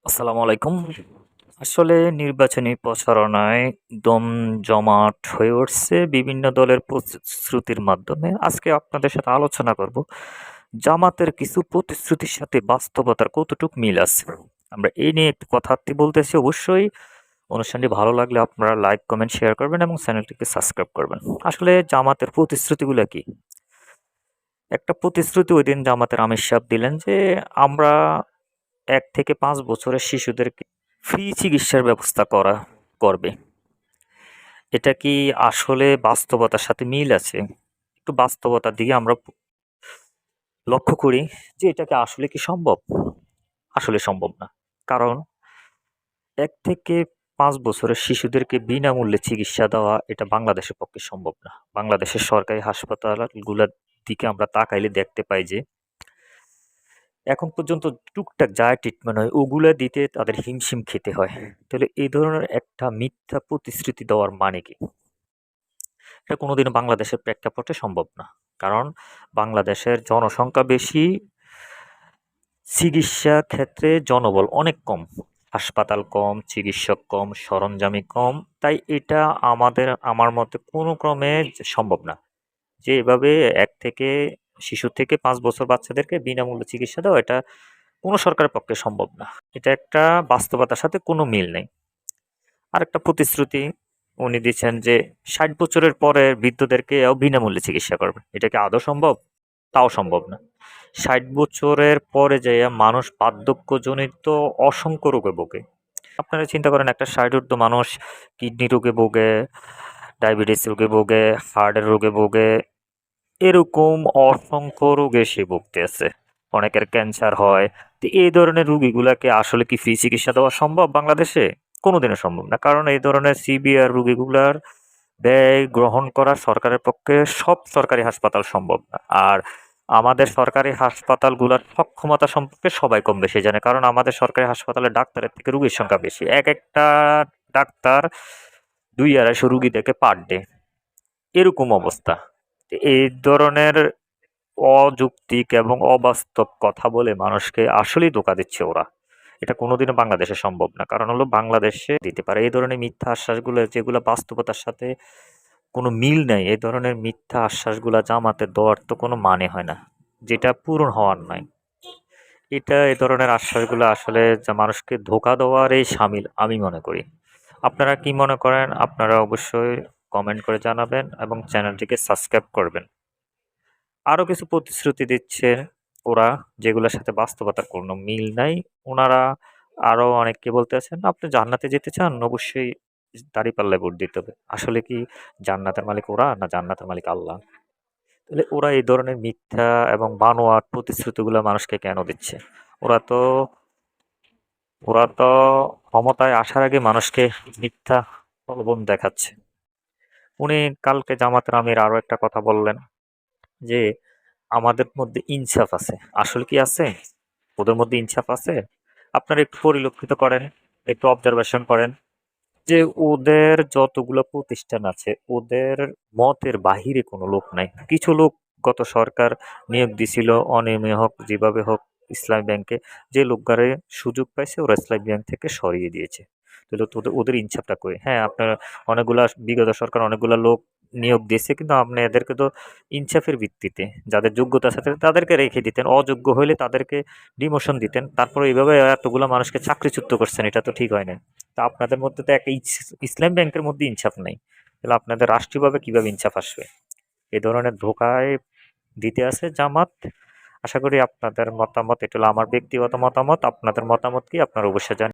আসসালামু আলাইকুম। আসলে নির্বাচনী প্রচারণায় দম জমাট হয়ে উঠছে বিভিন্ন দলের প্রতিশ্রুতির মাধ্যমে। আজকে আপনাদের সাথে আলোচনা করব জামাতের কিছু প্রতিশ্রুতির সাথে বাস্তবতার কতটুক মিল আছে। আমরা এই নিয়ে একটু কথাবার্তা বলতেছি। অবশ্যই অনুষ্ঠানটি ভালো লাগলে আপনারা লাইক, কমেন্ট, শেয়ার করবেন এবং চ্যানেলটিকে সাবস্ক্রাইব করবেন। আসলে জামাতের প্রতিশ্রুতিগুলো কি? একটা প্রতিশ্রুতি ওইদিন জামাতের আমির সাহেব দিলেন যে আমরা ১ থেকে ৫ বছরের শিশুদেরকে ফ্রি চিকিৎসার ব্যবস্থা করবে। এটা কি আসলে বাস্তবতার সাথে মিল আছে? একটু বাস্তবতার দিকে আমরা লক্ষ্য করি যে এটা কি আসলে কি সম্ভব? আসলে সম্ভব না। কারণ ১ থেকে ৫ বছরের শিশুদেরকে বিনামূল্যে চিকিৎসা দেওয়া এটা বাংলাদেশের পক্ষে সম্ভব না। বাংলাদেশের সরকারি হাসপাতালগুলার দিকে আমরা তাকাইলে দেখতে পাই যে এখন পর্যন্ত টুকটাক যা ট্রিটমেন্ট হয় ওগুলা দিতে তাদের হিমশিম খেতে হয়। তাহলে এই ধরনের একটা মিথ্যা প্রতিশ্রুতি দেওয়ার মানে কি? এটা কোনোদিনও বাংলাদেশের প্রেক্ষাপটে সম্ভব না। কারণ বাংলাদেশের জনসংখ্যা বেশি, চিকিৎসা ক্ষেত্রে জনবল অনেক কম। হাসপাতাল কম, চিকিৎসক কম, সরঞ্জামি কম। তাই এটা আমার মতে কোনো ক্রমে সম্ভব না। যে এভাবে ১ থেকে শিশু থেকে ৫ বছর বাচ্চাদেরকে বিনামূল্যে চিকিৎসা দেওয়া এটা কোনো সরকারের পক্ষে সম্ভব না। এটা একটা বাস্তবতার সাথে কোনো মিল নেই। আরেকটা প্রতিশ্রুতি উনি দিচ্ছেন যে ৬০ বছরের পরে বৃদ্ধদেরকেও বিনামূল্যে চিকিৎসা করবেন। এটা কি আদৌ সম্ভব? তাও সম্ভব না। ৬০ বছরের পরে যাইয়া মানুষ বার্ধক্যজনিত অসংখ্য রোগে ভোগে। আপনারা চিন্তা করেন একটা ৬০ ঊর্ধ্ব মানুষ কিডনি রোগে ভোগে, ডায়াবেটিস রোগে ভোগে, হার্টের রোগে ভোগে, এরকম অসংখ্য রোগে সে ভুগতেছে। অনেকের ক্যান্সার হয়। তো এই ধরনের রোগীগুলাকে আসলে কি ফ্রি চিকিৎসা দেওয়া সম্ভব বাংলাদেশে? কোনোদিনও সম্ভব না। কারণ এই ধরনের সিভিআর রোগীগুলার ব্যয় গ্রহণ করা সরকারের পক্ষে সব সরকারি হাসপাতাল সম্ভব না। আর আমাদের সরকারি হাসপাতালগুলার সক্ষমতা সম্পর্কে সবাই কম বেশি জানে। কারণ আমাদের সরকারি হাসপাতালে ডাক্তারের থেকে রোগীর সংখ্যা বেশি। একেকটা ডাক্তার ২-২৫০ রোগী দেখে পার ডে। এরকম অবস্থা। এই ধরনের অযৌক্তিক এবং অবাস্তব কথা বলে মানুষকে আসলেই ধোঁকা দিচ্ছে ওরা। এটা কোনোদিনও বাংলাদেশে সম্ভব না। কারণ হলো বাংলাদেশে দিতে পারে। এই ধরনের মিথ্যা আশ্বাসগুলো যেগুলো বাস্তবতার সাথে কোনো মিল নাই, এই ধরনের মিথ্যা আশ্বাসগুলা জামাতের দেওয়ার তো কোনো মানে হয় না। যেটা পূরণ হওয়ার নয়। এ ধরনের আশ্বাসগুলো আসলে যা মানুষকে ধোঁকা দেওয়ারই শামিল আমি মনে করি। আপনারা কি মনে করেন? আপনারা অবশ্যই কমেন্ট করে জানাবেন এবং চ্যানেলটিকে সাবস্ক্রাইব করবেন। আরো কিছু প্রতিশ্রুতি দিচ্ছে ওরা, যেগুলোর সাথে বাস্তবতার কোনো মিল নাই। উনারা আরো অনেককে বলতেছেন, "আপনি জান্নাতে যেতে চান? অবশ্যই দাঁড়িপাল্লায় ভোট দিতে হবে।" আসলে কি জান্নাতের মালিক ওরা না জান্নাতের মালিক আল্লাহ? তাহলে ওরা এই ধরনের মিথ্যা এবং বানোয়াট প্রতিশ্রুতিগুলো মানুষকে কেন দিচ্ছে? ওরা তো ওরা তো ক্ষমতায় আসার আগে মানুষকে মিথ্যা প্রলোভন দেখাচ্ছে। উনি কালকে জামাতের আমির আরো একটা কথা বললেন যে আমাদের মধ্যে ইনসাফ আছে। আসলে কি আছে? ওদের মধ্যে ইনসাফ আছে? আপনারা একটু পরিলক্ষিত করেন, একটু অবজারভেশন করেন যে ওদের যতগুলো প্রতিষ্ঠান আছে ওদের মতের বাহিরে কোনো লোক নাই। কিছু লোক গত সরকার নিয়োগ দিছিল অনিয়মে হোক যেভাবে হোক ইসলামী ব্যাংকে, যে লোকগারে সুযোগ পাইছে ওরা ইসলামী ব্যাংক থেকে সরিয়ে দিয়েছে। তাহলে তো ওদের ইনসাফটা কই? হ্যাঁ, আপনার অনেকগুলা বিগত সরকার অনেকগুলা লোক নিয়োগ দিয়েছে কিন্তু আপনি এদেরকে তো ইনসাফের ভিত্তিতে যাদের যোগ্যতা আছে তাদেরকে রেখে দিতেন। অযোগ্য হইলে তাদেরকে ডিমোশন দিতেন। তারপরে এইভাবে এতগুলা মানুষকে চাকরিচ্যুত করছেন, এটা তো ঠিক হয় নাই। তা আপনাদের মধ্যে তো একটা ইসলাম ব্যাংকের মধ্যে ইনসাফ নাই। তাহলে আপনাদের রাষ্ট্রীয়ভাবে কিভাবে ইনসাফ আসবে? এ ধরনের ধোঁকায় দিতে আছে জামাত। আশা করি আপনাদের মতামত, এটা হলো আমার ব্যক্তিগত মতামত। আপনাদের মতামত কি আপনারা অবশ্যই জানাবেন।